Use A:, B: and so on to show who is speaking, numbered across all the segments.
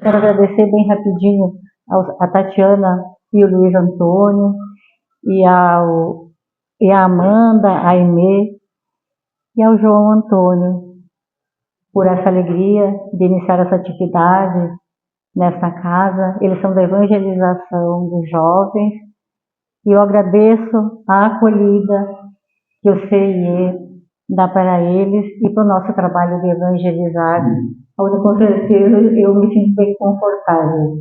A: Quero agradecer bem rapidinho a Tatiana e o Luiz Antônio, e a Amanda, a Aimee e ao João Antônio, por essa alegria de iniciar essa atividade nessa casa. Eles são da evangelização dos jovens, e eu agradeço a acolhida que o CIE dá para eles e para o nosso trabalho de evangelizar, onde com certeza eu me sinto bem confortável.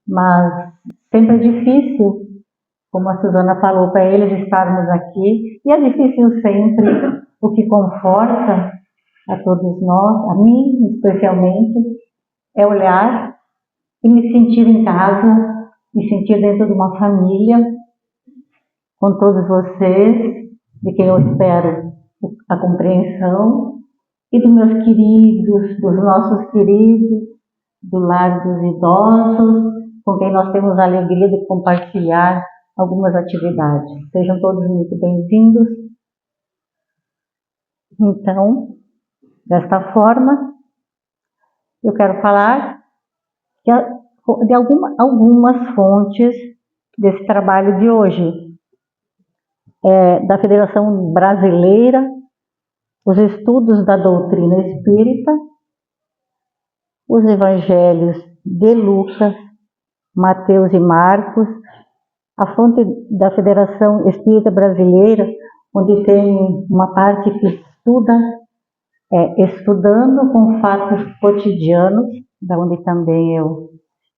A: Mas sempre é difícil, como a Suzana falou, para eles estarmos aqui, e é difícil sempre. O que conforta a todos nós, a mim especialmente, é olhar e me sentir em casa, me sentir dentro de uma família, com todos vocês, de quem eu espero a compreensão, e dos meus queridos, dos nossos queridos, do lar dos idosos, com quem nós temos a alegria de compartilhar algumas atividades. Sejam todos muito bem-vindos. Então, desta forma, eu quero falar de algumas fontes desse trabalho de hoje. Da Federação Brasileira, os estudos da doutrina espírita, os evangelhos de Lucas, Mateus e Marcos, a fonte da Federação Espírita Brasileira, onde tem uma parte que estuda, estudando com fatos cotidianos, da onde também eu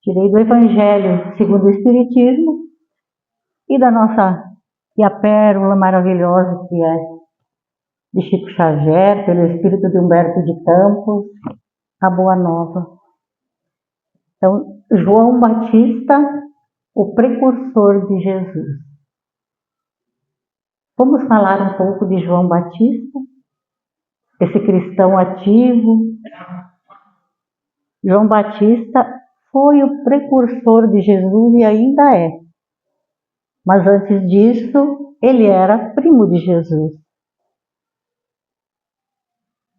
A: tirei do Evangelho segundo o Espiritismo, e a pérola maravilhosa que é de Chico Xavier, pelo espírito de Humberto de Campos, a Boa Nova. Então, João Batista, o precursor de Jesus. Vamos falar um pouco de João Batista, esse cristão ativo. João Batista foi o precursor de Jesus e ainda é. Mas antes disso, ele era primo de Jesus.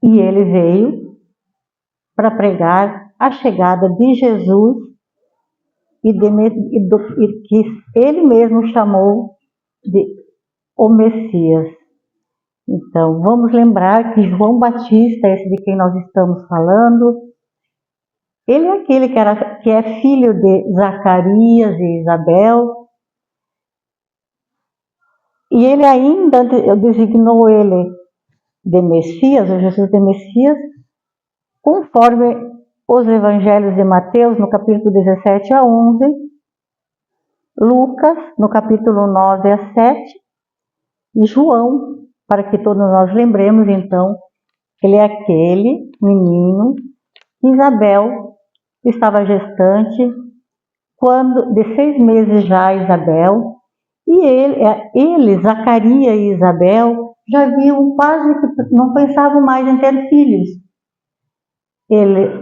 A: E ele veio para pregar a chegada de Jesus e que ele mesmo chamou de o Messias. Então, vamos lembrar que João Batista, esse de quem nós estamos falando, ele é aquele que é filho de Zacarias e Isabel, e ele ainda designou ele de Messias, o Jesus de Messias, conforme os evangelhos de Mateus, no capítulo 17 a 11, Lucas, no capítulo 9 a 7, e João, para que todos nós lembremos, então, ele é aquele menino que Isabel estava gestante, quando de 6 meses já Isabel, e ele, Zacarias e Isabel, já viam quase que não pensavam mais em ter filhos.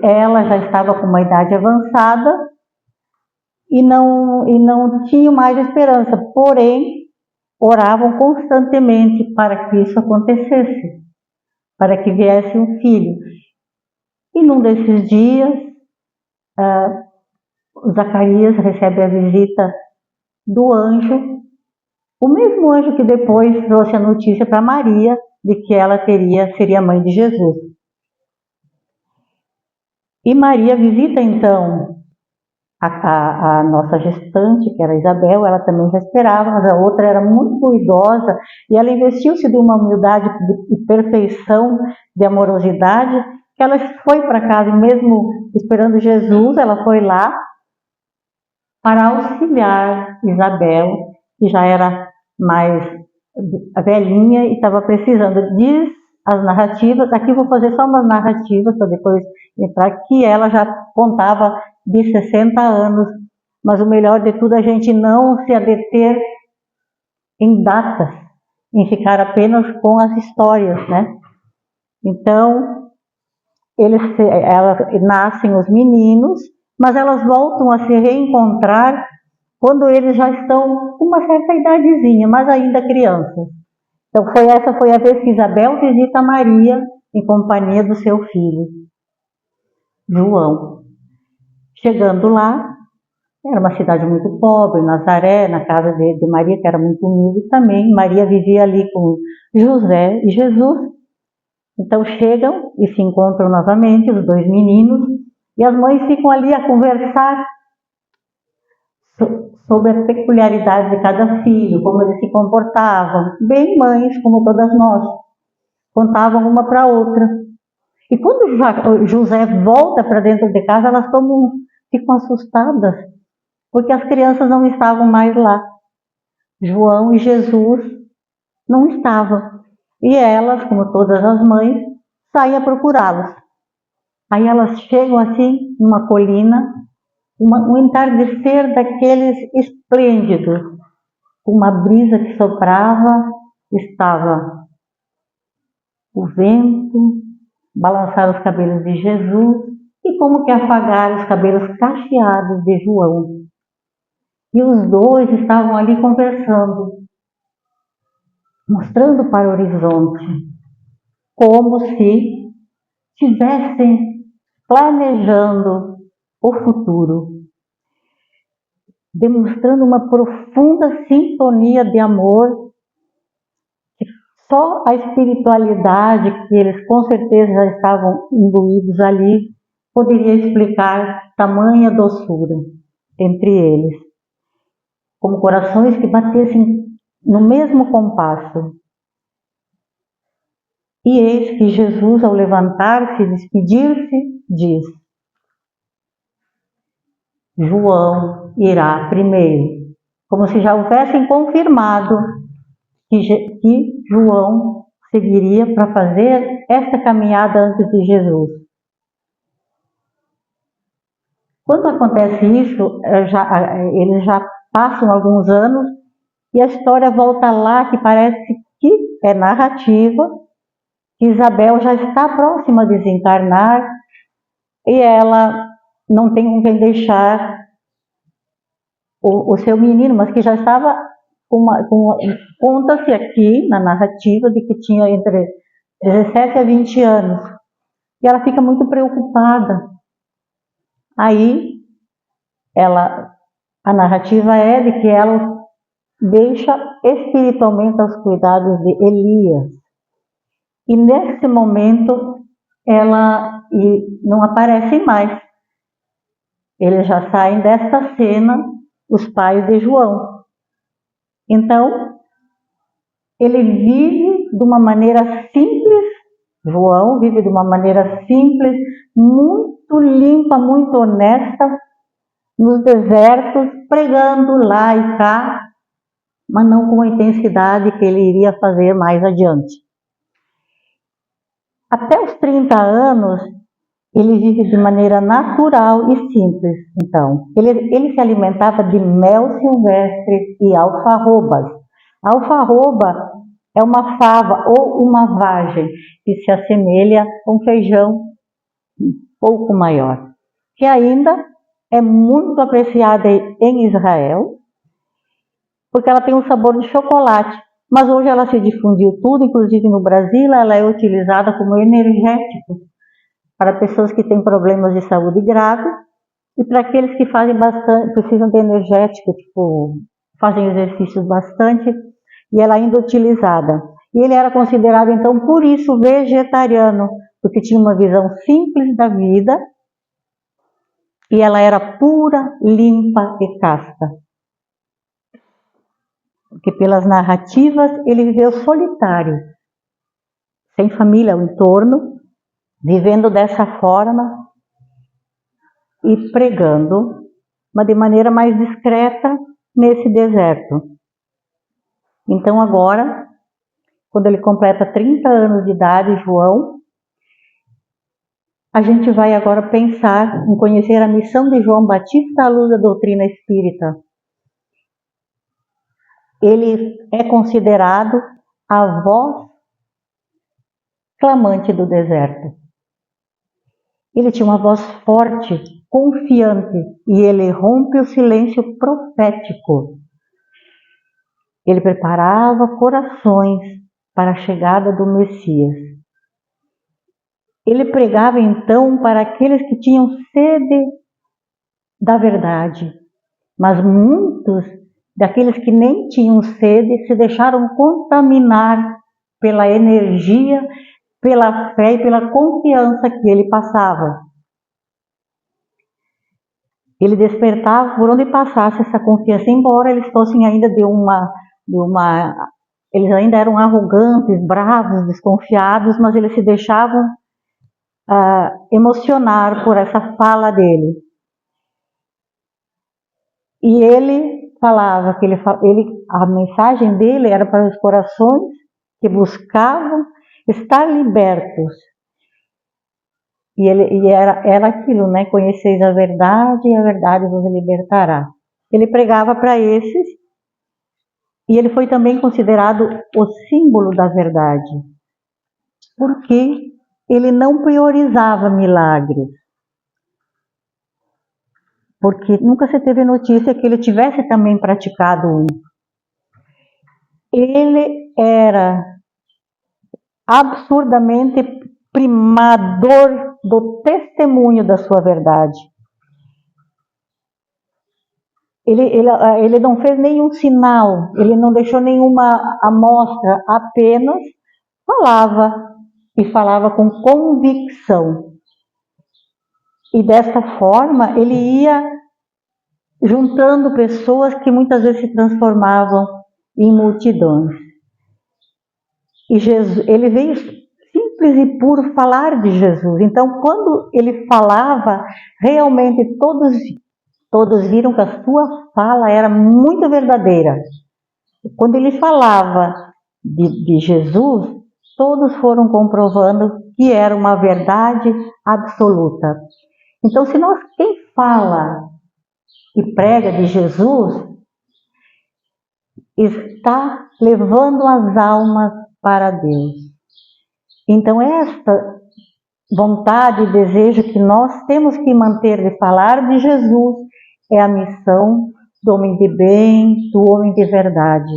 A: Ela já estava com uma idade avançada e não tinha mais esperança, porém, oravam constantemente para que isso acontecesse, para que viesse um filho. E num desses dias, Zacarias recebe a visita do anjo, o mesmo anjo que depois trouxe a notícia para Maria de que ela seria mãe de Jesus. E Maria visita então a nossa gestante, que era Isabel. Ela também já esperava, mas a outra era muito idosa, e ela investiu-se de uma humildade e perfeição, de amorosidade, que ela foi para casa, mesmo esperando Jesus, ela foi lá para auxiliar Isabel, que já era mais velhinha e estava precisando. Diz as narrativas, aqui vou fazer só umas narrativas para depois entrar, que ela já contava de 60 anos, mas o melhor de tudo é a gente não se adeter em datas, em ficar apenas com as histórias, né? Então, nascem os meninos, mas elas voltam a se reencontrar quando eles já estão com uma certa idadezinha, mas ainda crianças. Então, essa foi a vez que Isabel visita Maria em companhia do seu filho, João. Chegando lá, era uma cidade muito pobre, Nazaré, na casa de Maria, que era muito humilde também. Maria vivia ali com José e Jesus. Então chegam e se encontram novamente os dois meninos, e as mães ficam ali a conversar sobre a peculiaridade de cada filho, como eles se comportavam, bem mães como todas nós, contavam uma para a outra. E quando José volta para dentro de casa, elas ficam assustadas, porque as crianças não estavam mais lá. João e Jesus não estavam. E elas, como todas as mães, saem a procurá-los. Aí elas chegam assim, numa colina, um entardecer daqueles esplêndidos, com uma brisa que soprava, estava o vento, balançar os cabelos de Jesus e como que afagar os cabelos cacheados de João. E os dois estavam ali conversando, mostrando para o horizonte, como se estivessem planejando o futuro, demonstrando uma profunda sintonia de amor, que só a espiritualidade, que eles com certeza já estavam imbuídos ali, poderia explicar tamanha doçura entre eles, como corações que batessem no mesmo compasso. E eis que Jesus, ao levantar-se e despedir-se, diz: João irá primeiro, como se já houvessem confirmado que João seguiria para fazer esta caminhada antes de Jesus. Quando acontece isso, eles já passam alguns anos e a história volta lá, que parece que é narrativa, que Isabel já está próxima de desencarnar e ela não tem com quem deixar o seu menino, mas que já estava conta-se aqui na narrativa de que tinha entre 17 a 20 anos. E ela fica muito preocupada. Aí, a narrativa é de que ela deixa espiritualmente aos cuidados de Elias. E nesse momento, ela não aparece mais. Eles já saem desta cena, os pais de João. Então, ele vive de uma maneira simples, João vive de uma maneira simples, muito limpa, muito honesta, nos desertos, pregando lá e cá, mas não com a intensidade que ele iria fazer mais adiante. Até os 30 anos, ele vive de maneira natural e simples. Então, ele se alimentava de mel silvestre e alfarrobas. A alfarroba é uma fava ou uma vagem que se assemelha a um feijão um pouco maior, que ainda é muito apreciada em Israel, porque ela tem um sabor de chocolate. Mas hoje ela se difundiu tudo, inclusive no Brasil, ela é utilizada como energético para pessoas que têm problemas de saúde grave e para aqueles que precisam de energético, tipo, fazem exercícios bastante, e ela ainda é utilizada. E ele era considerado, então, por isso, vegetariano, porque tinha uma visão simples da vida e ela era pura, limpa e casta. Porque pelas narrativas ele viveu solitário, sem família ao entorno, vivendo dessa forma e pregando, mas de maneira mais discreta nesse deserto. Então agora, quando ele completa 30 anos de idade, João, a gente vai agora pensar em conhecer a missão de João Batista à luz da doutrina espírita. Ele é considerado a voz clamante do deserto. Ele tinha uma voz forte, confiante, e ele rompe o silêncio profético. Ele preparava corações para a chegada do Messias. Ele pregava então para aqueles que tinham sede da verdade. Mas muitos daqueles que nem tinham sede se deixaram contaminar pela energia, pela fé e pela confiança que ele passava. Ele despertava por onde passasse essa confiança, embora eles fossem ainda eles ainda eram arrogantes, bravos, desconfiados, mas eles se deixavam emocionar por essa fala dele. E ele falava que a mensagem dele era para os corações que buscavam estar libertos. E era aquilo, né? Conheceis a verdade e a verdade vos libertará. Ele pregava para esses e ele foi também considerado o símbolo da verdade, porque ele não priorizava milagres, porque nunca se teve notícia que ele tivesse também praticado um. Ele era absurdamente primador do testemunho da sua verdade. Ele não fez nenhum sinal, ele não deixou nenhuma amostra, apenas falava, e falava com convicção. E dessa forma ele ia juntando pessoas que muitas vezes se transformavam em multidões. E Jesus, ele veio simples e puro falar de Jesus. Então, quando ele falava, realmente todos viram que a sua fala era muito verdadeira. Quando ele falava de Jesus, todos foram comprovando que era uma verdade absoluta. Então, quem fala e prega de Jesus, está levando as almas para Deus. Então, esta vontade e desejo que nós temos que manter de falar de Jesus é a missão do homem de bem, do homem de verdade,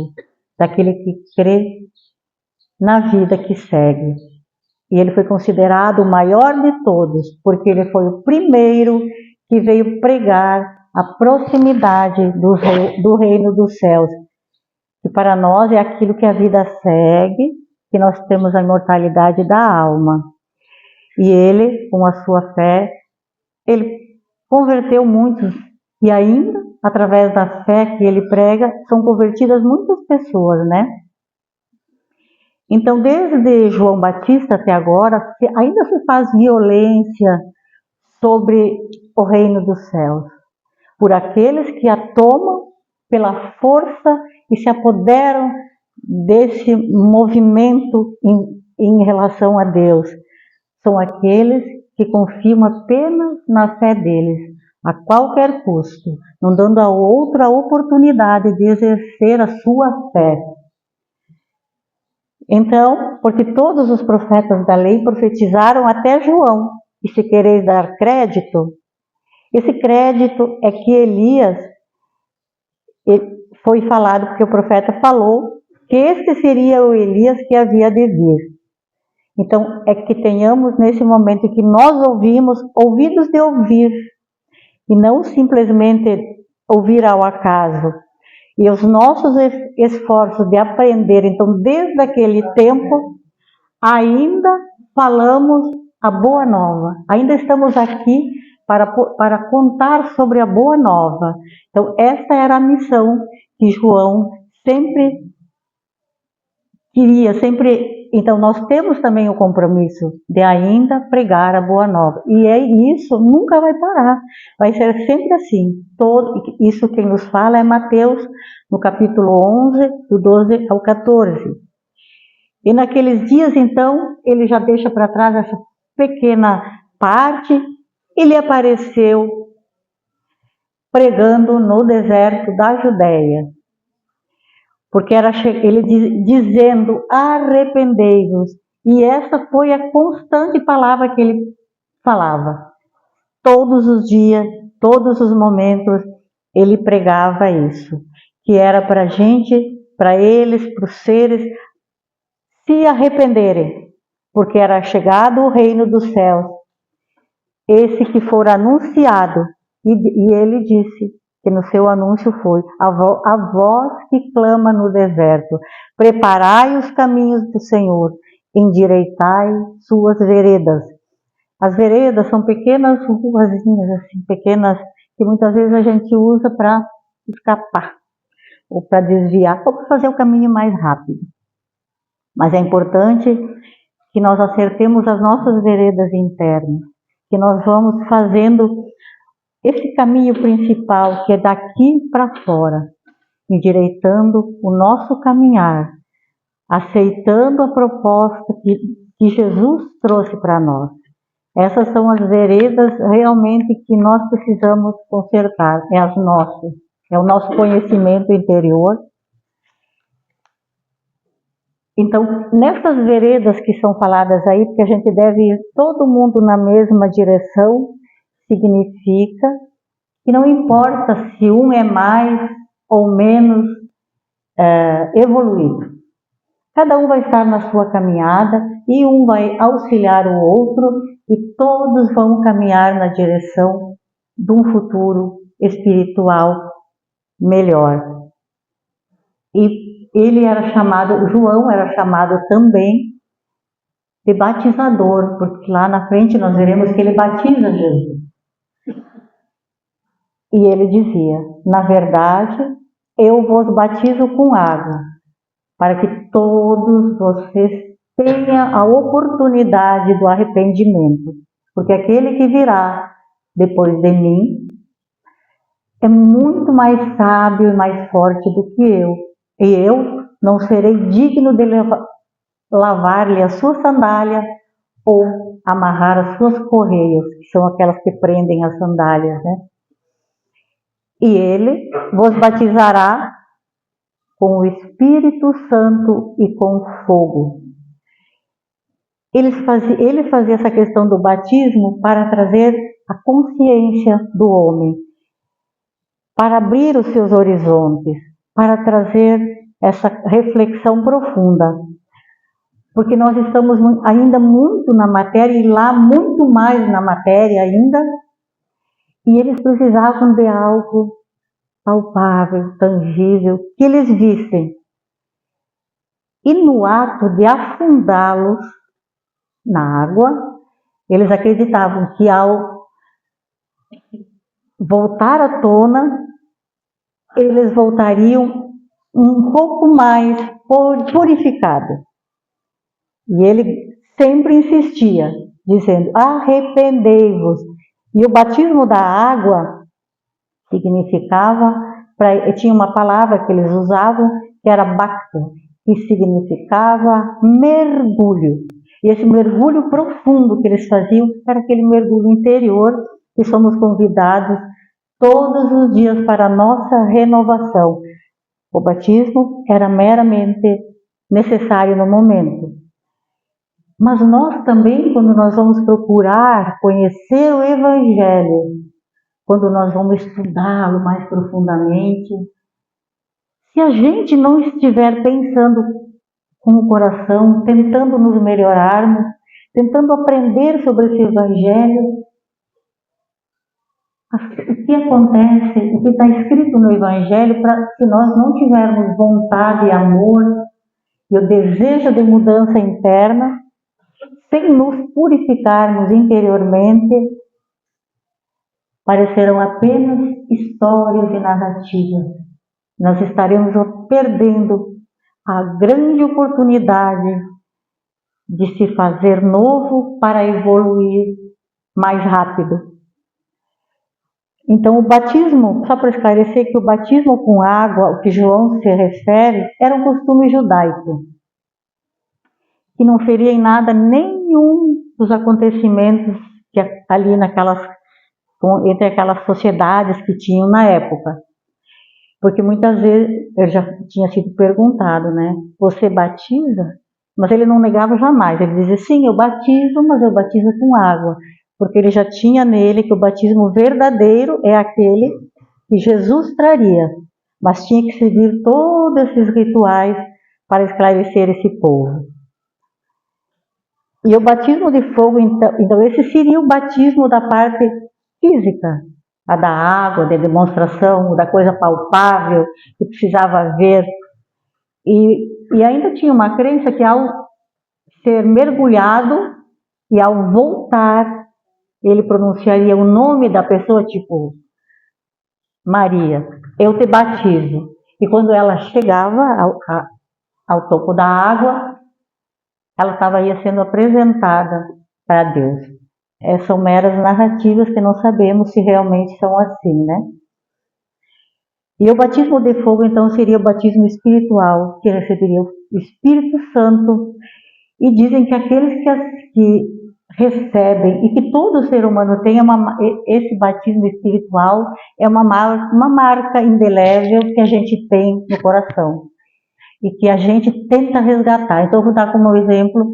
A: daquele que crê na vida que segue. E ele foi considerado o maior de todos, porque ele foi o primeiro que veio pregar a proximidade do reino dos céus. E para nós é aquilo que a vida segue, que nós temos a imortalidade da alma. E ele, com a sua fé, ele converteu muitos. E ainda, através da fé que ele prega, são convertidas muitas pessoas, né? Então, desde João Batista até agora, ainda se faz violência sobre o reino dos céus, por aqueles que a tomam pela força e se apoderam desse movimento em relação a Deus. São aqueles que confiam apenas na fé deles, a qualquer custo, não dando a outro a oportunidade de exercer a sua fé. Então, porque todos os profetas da lei profetizaram até João, e se quereis dar crédito, esse crédito é que Elias, foi falado, porque o profeta falou que este seria o Elias que havia de vir. Então, é que tenhamos nesse momento que nós ouvimos, ouvidos de ouvir, e não simplesmente ouvir ao acaso. E os nossos esforços de aprender, então, desde aquele tempo, ainda falamos a boa nova. Ainda estamos aqui para contar sobre a boa nova. Então, essa era a missão que João sempre queria, Então, nós temos também o compromisso de ainda pregar a boa nova. E isso nunca vai parar. Vai ser sempre assim. Isso quem nos fala é Mateus, no capítulo 11, do 12 ao 14. E naqueles dias, então, ele já deixa para trás essa pequena parte. Ele apareceu pregando no deserto da Judéia. Porque ele dizendo, arrependei-vos. E essa foi a constante palavra que ele falava. Todos os dias, todos os momentos, ele pregava isso. Que era para a gente, para eles, para os seres, se arrependerem. Porque era chegado o reino dos céus. Esse que for anunciado E ele disse que no seu anúncio foi: a voz que clama no deserto, preparai os caminhos do Senhor, endireitai suas veredas. As veredas são pequenas ruazinhas, assim, pequenas, que muitas vezes a gente usa para escapar, ou para desviar, ou para fazer o caminho mais rápido. Mas é importante que nós acertemos as nossas veredas internas, que nós vamos fazendo esse caminho principal, que é daqui para fora, endireitando o nosso caminhar, aceitando a proposta que Jesus trouxe para nós. Essas são as veredas realmente que nós precisamos consertar, é as nossas, é o nosso conhecimento interior. Então, nessas veredas que são faladas aí, porque a gente deve ir todo mundo na mesma direção, significa que não importa se um é mais ou menos evoluído. Cada um vai estar na sua caminhada e um vai auxiliar o outro e todos vão caminhar na direção de um futuro espiritual melhor. E ele era chamado, João era chamado também de batizador, porque lá na frente nós veremos que ele batiza Jesus. E ele dizia: na verdade, eu vos batizo com água, para que todos vocês tenham a oportunidade do arrependimento. Porque aquele que virá depois de mim é muito mais sábio e mais forte do que eu. E eu não serei digno de lavar-lhe a sua sandália ou amarrar as suas correias, que são aquelas que prendem as sandálias, né? E ele vos batizará com o Espírito Santo e com fogo. Ele fazia essa questão do batismo para trazer a consciência do homem, para abrir os seus horizontes, para trazer essa reflexão profunda. Porque nós estamos ainda muito na matéria, e lá muito mais na matéria ainda, e eles precisavam de algo palpável, tangível, que eles vissem. E no ato de afundá-los na água, eles acreditavam que ao voltar à tona, eles voltariam um pouco mais purificados. E ele sempre insistia, dizendo: arrependei-vos. E o batismo da água significava, tinha uma palavra que eles usavam, que era bacto, que significava mergulho. E esse mergulho profundo que eles faziam era aquele mergulho interior que somos convidados todos os dias para a nossa renovação. O batismo era meramente necessário no momento. Mas nós também, quando nós vamos procurar conhecer o Evangelho, quando nós vamos estudá-lo mais profundamente, se a gente não estiver pensando com o coração, tentando nos melhorarmos, tentando aprender sobre esse Evangelho, o que acontece, o que está escrito no Evangelho, se nós não tivermos vontade e amor e o desejo de mudança interna, sem nos purificarmos interiormente, parecerão apenas histórias e narrativas. Nós estaremos perdendo a grande oportunidade de se fazer novo para evoluir mais rápido. Então o batismo, só para esclarecer que o batismo com água, o que João se refere, era um costume judaico, que não feria em nada nenhum dos acontecimentos que ali entre aquelas sociedades que tinham na época. Porque muitas vezes, eu já tinha sido perguntado, né? Você batiza? Mas ele não negava jamais. Ele dizia: sim, eu batizo, mas eu batizo com água. Porque ele já tinha nele que o batismo verdadeiro é aquele que Jesus traria. Mas tinha que seguir todos esses rituais para esclarecer esse povo. E o batismo de fogo, então esse seria o batismo da parte física. a da água, da demonstração, da coisa palpável, que precisava ver. E ainda tinha uma crença que ao ser mergulhado e ao voltar, ele pronunciaria o nome da pessoa, tipo, Maria, eu te batizo. E quando ela chegava ao topo da água, ela estava aí sendo apresentada para Deus. São meras narrativas que não sabemos se realmente são assim, né? E o batismo de fogo, então, seria o batismo espiritual, que receberia o Espírito Santo. E dizem que aqueles que recebem, e que todo ser humano tem esse batismo espiritual, é uma marca indelével que a gente tem no coração. E que a gente tenta resgatar. Então, eu vou dar como exemplo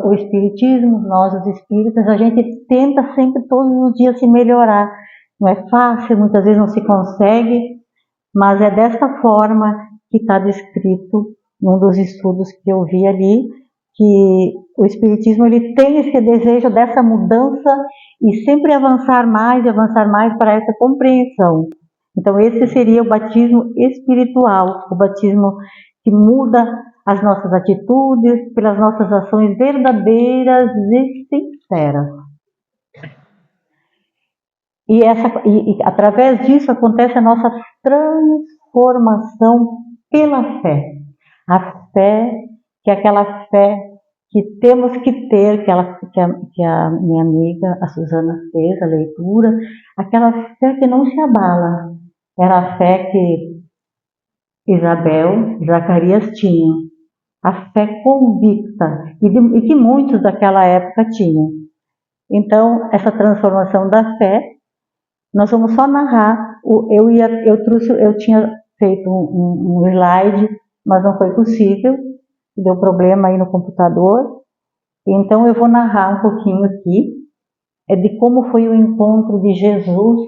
A: o Espiritismo. Nós, os espíritas, a gente tenta sempre, todos os dias, se melhorar. Não é fácil, muitas vezes não se consegue, mas é dessa forma que está descrito num dos estudos que eu vi ali, que o Espiritismo ele tem esse desejo dessa mudança e sempre avançar mais para essa compreensão. Então esse seria o batismo espiritual, o batismo que muda as nossas atitudes pelas nossas ações verdadeiras e sinceras. E através disso acontece a nossa transformação pela fé. A fé, que é aquela fé que temos que ter, que a minha amiga, a Suzana, fez a leitura, aquela fé que não se abala. Era a fé que Isabel e Zacarias tinham, a fé convicta, e que muitos daquela época tinham. Então, essa transformação da fé, nós vamos só narrar. Eu tinha feito um slide, mas não foi possível, deu problema aí no computador. Então eu vou narrar um pouquinho aqui de como foi o encontro de Jesus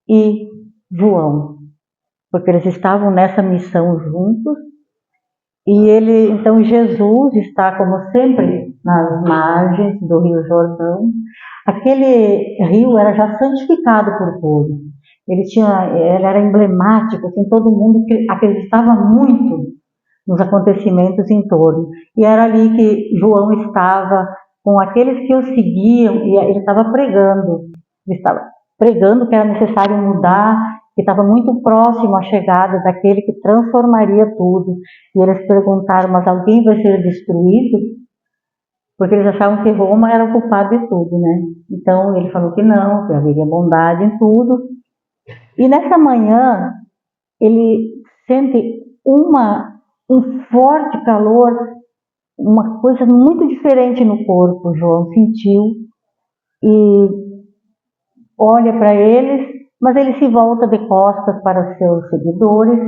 A: e João, porque eles estavam nessa missão juntos. E então Jesus está, como sempre, nas margens do Rio Jordão. Aquele rio era já santificado por todos. Ele era emblemático, assim, todo mundo acreditava muito nos acontecimentos em torno. E era ali que João estava com aqueles que o seguiam, e ele estava pregando. Ele estava pregando que era necessário mudar, que estava muito próximo à chegada daquele que transformaria tudo. E eles perguntaram, mas alguém vai ser destruído? Porque eles achavam que Roma era o culpado de tudo, né? Então ele falou que não, que haveria bondade em tudo. E nessa manhã ele sente um forte calor, uma coisa muito diferente no corpo. João sentiu e olha para eles, mas ele se volta de costas para os seus seguidores.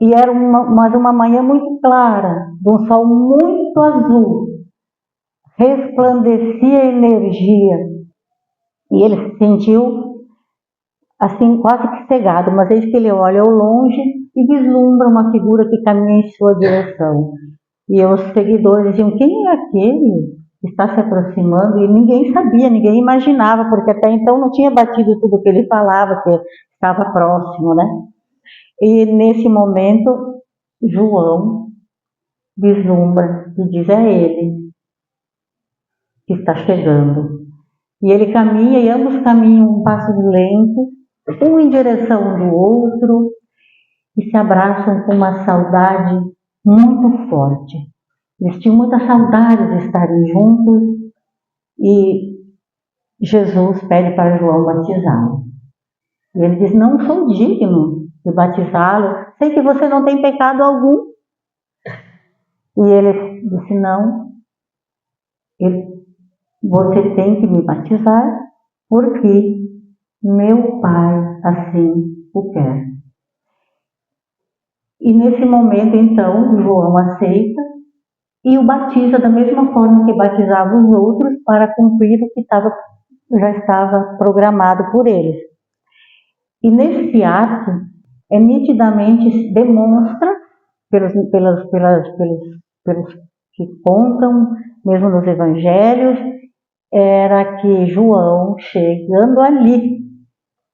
A: E era uma manhã muito clara, de um sol muito azul, resplandecia energia, e ele se sentiu assim quase que cegado, mas eis que ele olha ao longe e vislumbra uma figura que caminha em sua direção. E os seguidores diziam, quem é aquele que está se aproximando? E ninguém sabia, ninguém imaginava, porque até então não tinha batido tudo o que ele falava, que estava próximo, né? E nesse momento, João vislumbra e diz, é ele que está chegando. E ele caminha, e ambos caminham um passo lento, um em direção do outro, e se abraçam com uma saudade muito forte. Eles tinham muita saudade de estarem juntos, e Jesus pede para João batizá-lo. E ele diz, não sou digno de batizá-lo, sei que você não tem pecado algum. E ele disse, não, você tem que me batizar, porque meu Pai assim o quer. E nesse momento, então, João aceita e o batiza da mesma forma que batizava os outros, para cumprir o que já estava programado por eles. E nesse ato, nitidamente demonstra, pelos que contam, mesmo nos evangelhos, era que João, chegando ali,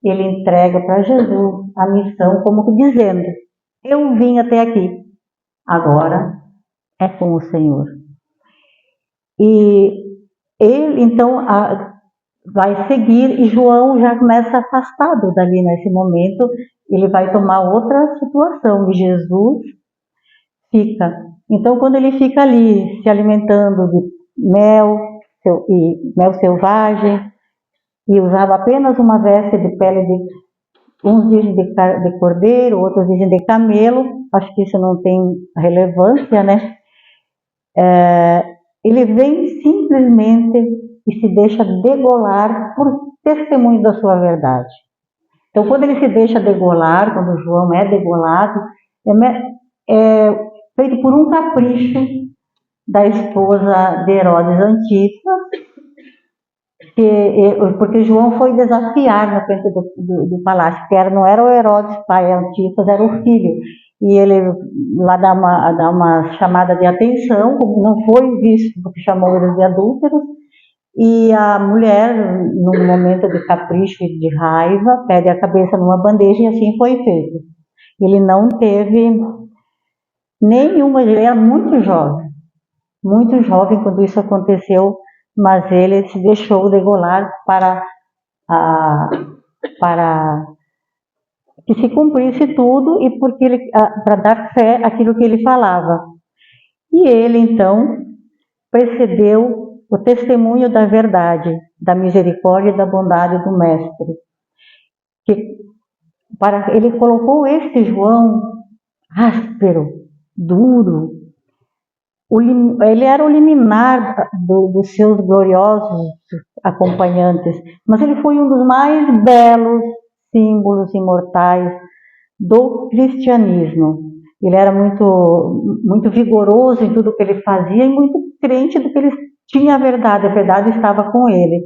A: ele entrega para Jesus a missão, como dizendo: eu vim até aqui, agora é com o Senhor. E ele então vai seguir, e João já começa afastado dali nesse momento, ele vai tomar outra situação, e Jesus fica. Então, quando ele fica ali se alimentando de mel e mel selvagem, e usava apenas uma veste de pele de, uns dizem de cordeiro, outros dizem de camelo, acho que isso não tem relevância, né? Ele vem simplesmente e se deixa degolar por testemunho da sua verdade. Então, quando ele se deixa degolar, quando João é degolado, é feito por um capricho da esposa de Herodes Antipas, porque João foi desafiar na frente do palácio, que não era o Herodes pai Antipas, era o filho. E ele lá dá uma chamada de atenção, como não foi visto, porque chamou eles de adúlteros, e a mulher, num momento de capricho e de raiva, pede a cabeça numa bandeja, e assim foi feito. Ele não teve nenhuma, ele era muito jovem quando isso aconteceu, mas ele se deixou degolar para que se cumprisse tudo e para dar fé àquilo que ele falava. E ele ele precedeu o testemunho da verdade, da misericórdia e da bondade do Mestre. Ele colocou este João áspero, duro. Ele era o liminar dos seus gloriosos acompanhantes, mas ele foi um dos mais belos símbolos imortais do cristianismo. Ele era muito vigoroso em tudo que ele fazia e muito crente do que ele tinha a verdade estava com ele.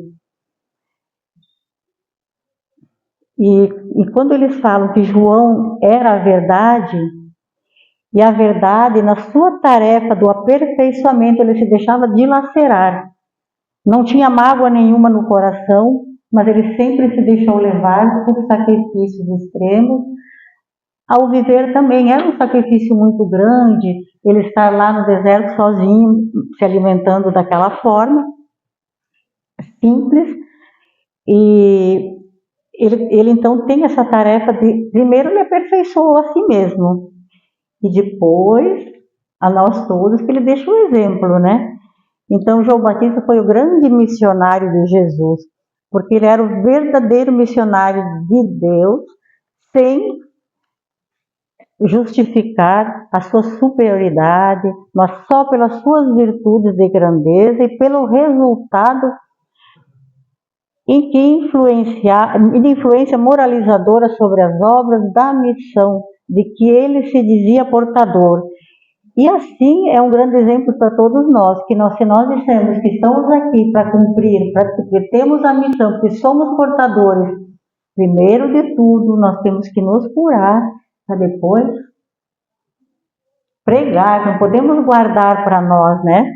A: E quando eles falam que João era a verdade, e a verdade, na sua tarefa do aperfeiçoamento, ele se deixava dilacerar. Não tinha mágoa nenhuma no coração, mas ele sempre se deixou levar por sacrifícios extremos. Ao viver também era um sacrifício muito grande, ele estar lá no deserto sozinho, se alimentando daquela forma, simples. E ele então tem essa tarefa de, primeiro ele aperfeiçoou a si mesmo, e depois a nós todos, que ele deixa o exemplo, né? Então João Batista foi o grande missionário de Jesus, porque ele era o verdadeiro missionário de Deus, sem justificar a sua superioridade, mas só pelas suas virtudes de grandeza e pelo resultado de influência moralizadora sobre as obras da missão de que ele se dizia portador. E assim é um grande exemplo para todos nós, que se nós dissemos que estamos aqui para cumprir, porque temos a missão, que somos portadores, primeiro de tudo, nós temos que nos curar, para depois pregar, não podemos guardar para nós, né?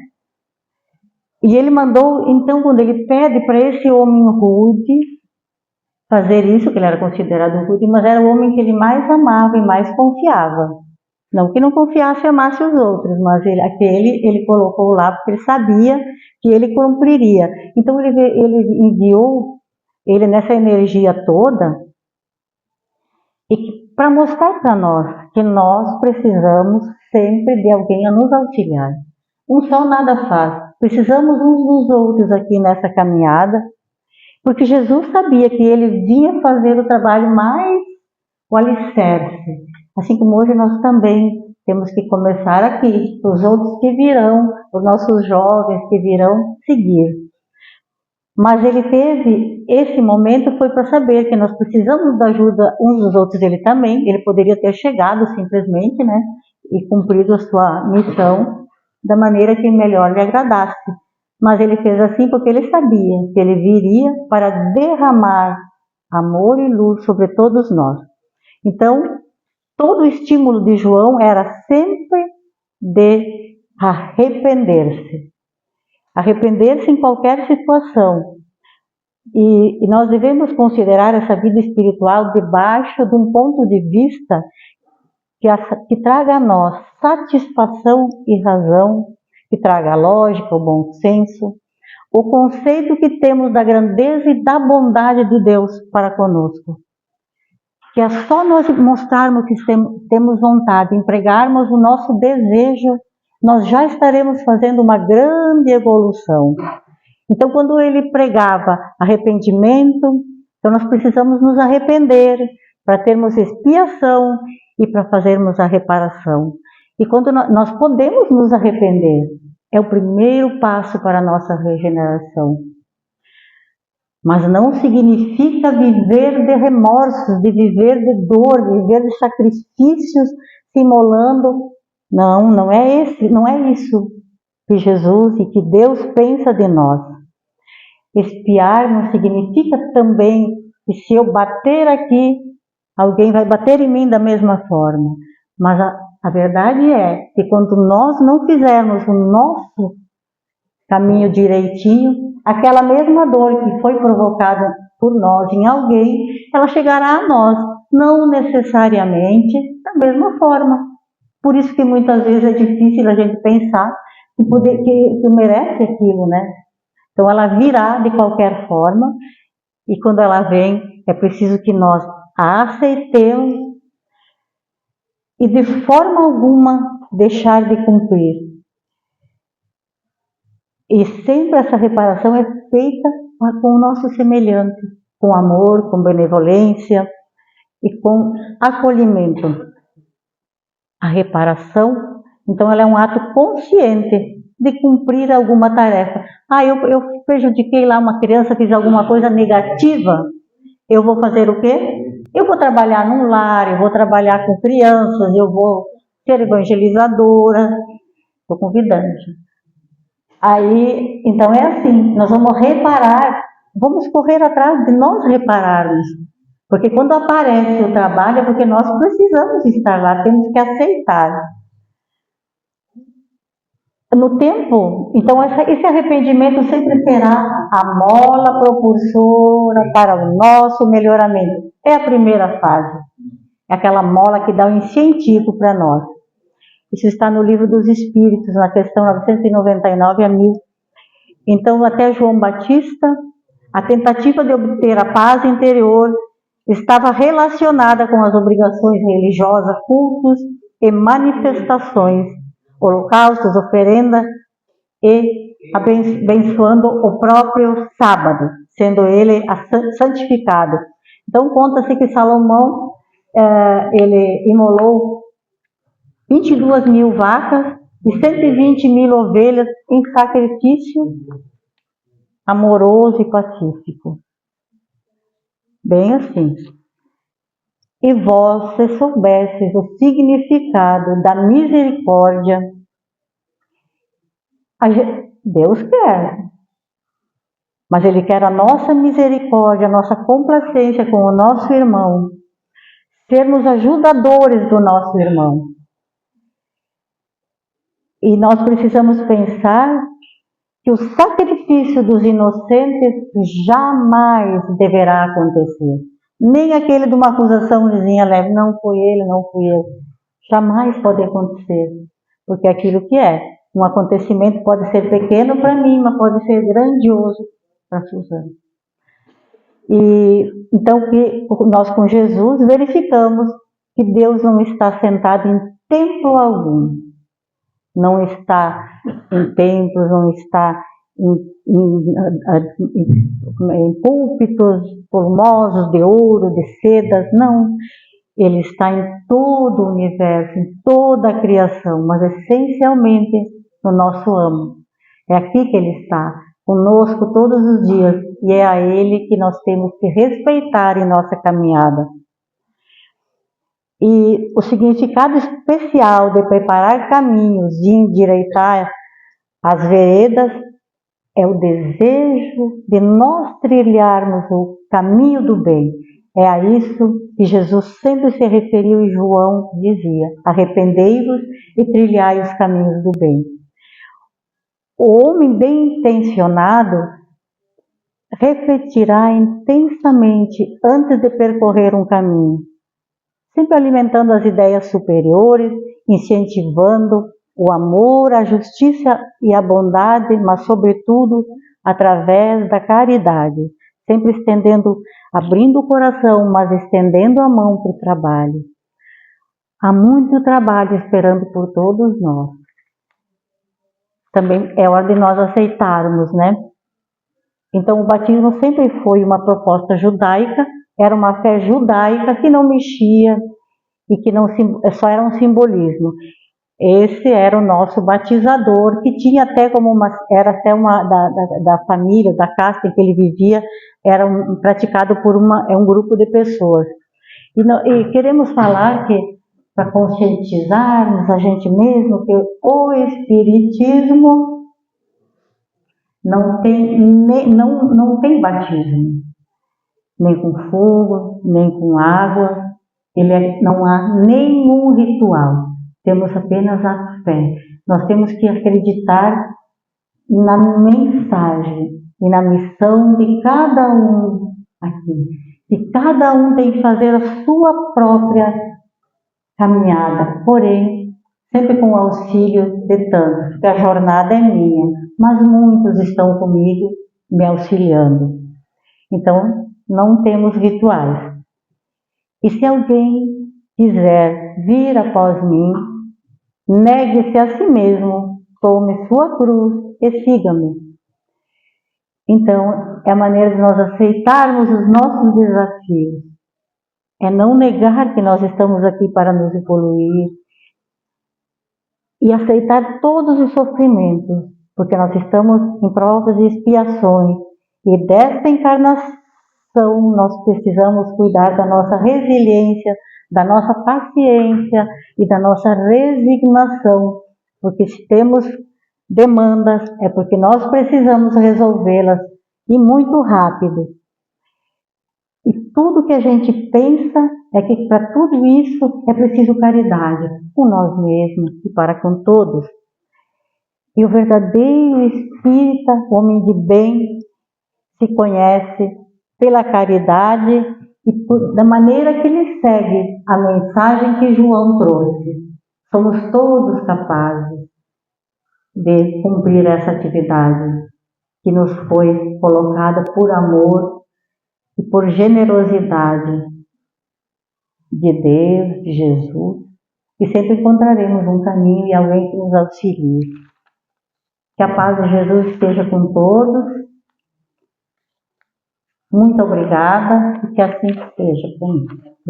A: E ele mandou, então, quando ele pede para esse homem rude fazer isso, que ele era considerado rude, mas era o homem que ele mais amava e mais confiava. Não que não confiasse e amasse os outros, mas ele colocou lá porque ele sabia que ele cumpriria. Então ele enviou ele nessa energia toda e para mostrar para nós que nós precisamos sempre de alguém a nos auxiliar. Um só nada faz. Precisamos uns dos outros aqui nessa caminhada, porque Jesus sabia que ele vinha fazer o trabalho mais, o alicerce. Assim como hoje nós também temos que começar aqui, os outros que virão, os nossos jovens que virão seguir. Mas ele teve esse momento, foi para saber que nós precisamos da ajuda uns dos outros, ele também. Ele poderia ter chegado simplesmente, né, e cumprido a sua missão da maneira que melhor lhe agradasse. Mas ele fez assim porque ele sabia que ele viria para derramar amor e luz sobre todos nós. Então, todo o estímulo de João era sempre de arrepender-se. Arrepender-se em qualquer situação. E nós devemos considerar essa vida espiritual debaixo de um ponto de vista que traga a nós satisfação e razão, que traga a lógica, o bom senso, o conceito que temos da grandeza e da bondade de Deus para conosco. Que é só nós mostrarmos que temos vontade, empregarmos o nosso desejo, nós já estaremos fazendo uma grande evolução. Então, quando ele pregava arrependimento, então nós precisamos nos arrepender para termos expiação e para fazermos a reparação. E quando nós podemos nos arrepender, é o primeiro passo para a nossa regeneração. Mas não significa viver de remorsos, de viver de dor, de viver de sacrifícios, se imolando. Não, não é isso que Jesus e que Deus pensa de nós. Expiar não significa também que se eu bater aqui, alguém vai bater em mim da mesma forma. Mas a verdade é que quando nós não fizermos o nosso caminho direitinho, aquela mesma dor que foi provocada por nós em alguém, ela chegará a nós, não necessariamente da mesma forma. Por isso que muitas vezes é difícil a gente pensar que merece aquilo, né? Então ela virá de qualquer forma, e quando ela vem, é preciso que nós a aceitemos e de forma alguma deixar de cumprir. E sempre essa reparação é feita com o nosso semelhante, com amor, com benevolência e com acolhimento. A reparação, então, ela é um ato consciente de cumprir alguma tarefa. Eu prejudiquei lá uma criança, fiz alguma coisa negativa, eu vou fazer o quê? Eu vou trabalhar num lar, eu vou trabalhar com crianças, eu vou ser evangelizadora, estou convidando. Aí, então é assim, nós vamos reparar, vamos correr atrás de nós repararmos. Porque quando aparece o trabalho é porque nós precisamos estar lá, temos que aceitar. No tempo, então esse arrependimento sempre será a mola propulsora para o nosso melhoramento. É a primeira fase, é aquela mola que dá o incentivo para nós. Isso está no Livro dos Espíritos, na questão 999 a 1000. Então, até João Batista, a tentativa de obter a paz interior estava relacionada com as obrigações religiosas, cultos e manifestações, holocaustos, oferenda e abençoando o próprio sábado, sendo ele santificado. Então, conta-se que Salomão, ele imolou 22.000 vacas e 120.000 ovelhas em sacrifício amoroso e pacífico. Bem assim. E vós, se soubesses o significado da misericórdia, Deus quer, mas Ele quer a nossa misericórdia, a nossa complacência com o nosso irmão, sermos ajudadores do nosso irmão. E nós precisamos pensar que o sacrifício dos inocentes jamais deverá acontecer. Nem aquele de uma acusaçãozinha leve, não foi ele, não fui eu. Jamais pode acontecer. Porque aquilo que é, um acontecimento pode ser pequeno para mim, mas pode ser grandioso para a Suzana. E então que nós com Jesus verificamos que Deus não está sentado em templo algum. Não está em templos, não está em púlpitos formosos de ouro, de sedas, não. Ele está em todo o universo, em toda a criação, mas essencialmente no nosso âmago. É aqui que Ele está, conosco todos os dias, e é a Ele que nós temos que respeitar em nossa caminhada. E o significado especial de preparar caminhos, de endireitar as veredas, é o desejo de nós trilharmos o caminho do bem. É a isso que Jesus sempre se referiu e João dizia: arrependei-vos e trilhai os caminhos do bem. O homem bem intencionado refletirá intensamente antes de percorrer um caminho, sempre alimentando as ideias superiores, incentivando o amor, a justiça e a bondade, mas sobretudo através da caridade, sempre abrindo o coração, mas estendendo a mão para o trabalho. Há muito trabalho esperando por todos nós. Também é hora de nós aceitarmos, né? Então o batismo sempre foi uma proposta judaica, era uma fé judaica que não mexia e que não só era um simbolismo. Esse era o nosso batizador, que tinha até era até uma da família, da casta em que ele vivia, era praticado por um grupo de pessoas. E queremos falar que, para conscientizarmos a gente mesmo, que o Espiritismo não tem batismo, nem com fogo, nem com água, não há nenhum ritual. Temos apenas a fé. Nós temos que acreditar na mensagem e na missão de cada um aqui. E cada um tem que fazer a sua própria caminhada, porém, sempre com o auxílio de tantos, porque a jornada é minha, mas muitos estão comigo me auxiliando. Então, não temos rituais. E se alguém quiser vir após mim, negue-se a si mesmo, tome sua cruz e siga-me. Então, é a maneira de nós aceitarmos os nossos desafios. É não negar que nós estamos aqui para nos evoluir e aceitar todos os sofrimentos, porque nós estamos em provas e expiações. E desta encarnação nós precisamos cuidar da nossa resiliência, da nossa paciência e da nossa resignação, porque se temos demandas é porque nós precisamos resolvê-las e muito rápido. E tudo que a gente pensa é que para tudo isso é preciso caridade, com nós mesmos e para com todos. E o verdadeiro espírita, homem de bem, se conhece pela caridade e da maneira que ele segue a mensagem que João trouxe. Somos todos capazes de cumprir essa atividade que nos foi colocada por amor e por generosidade de Deus, de Jesus, e sempre encontraremos um caminho e alguém que nos auxilie. Que a paz de Jesus esteja com todos. Muito obrigada e que assim seja comigo.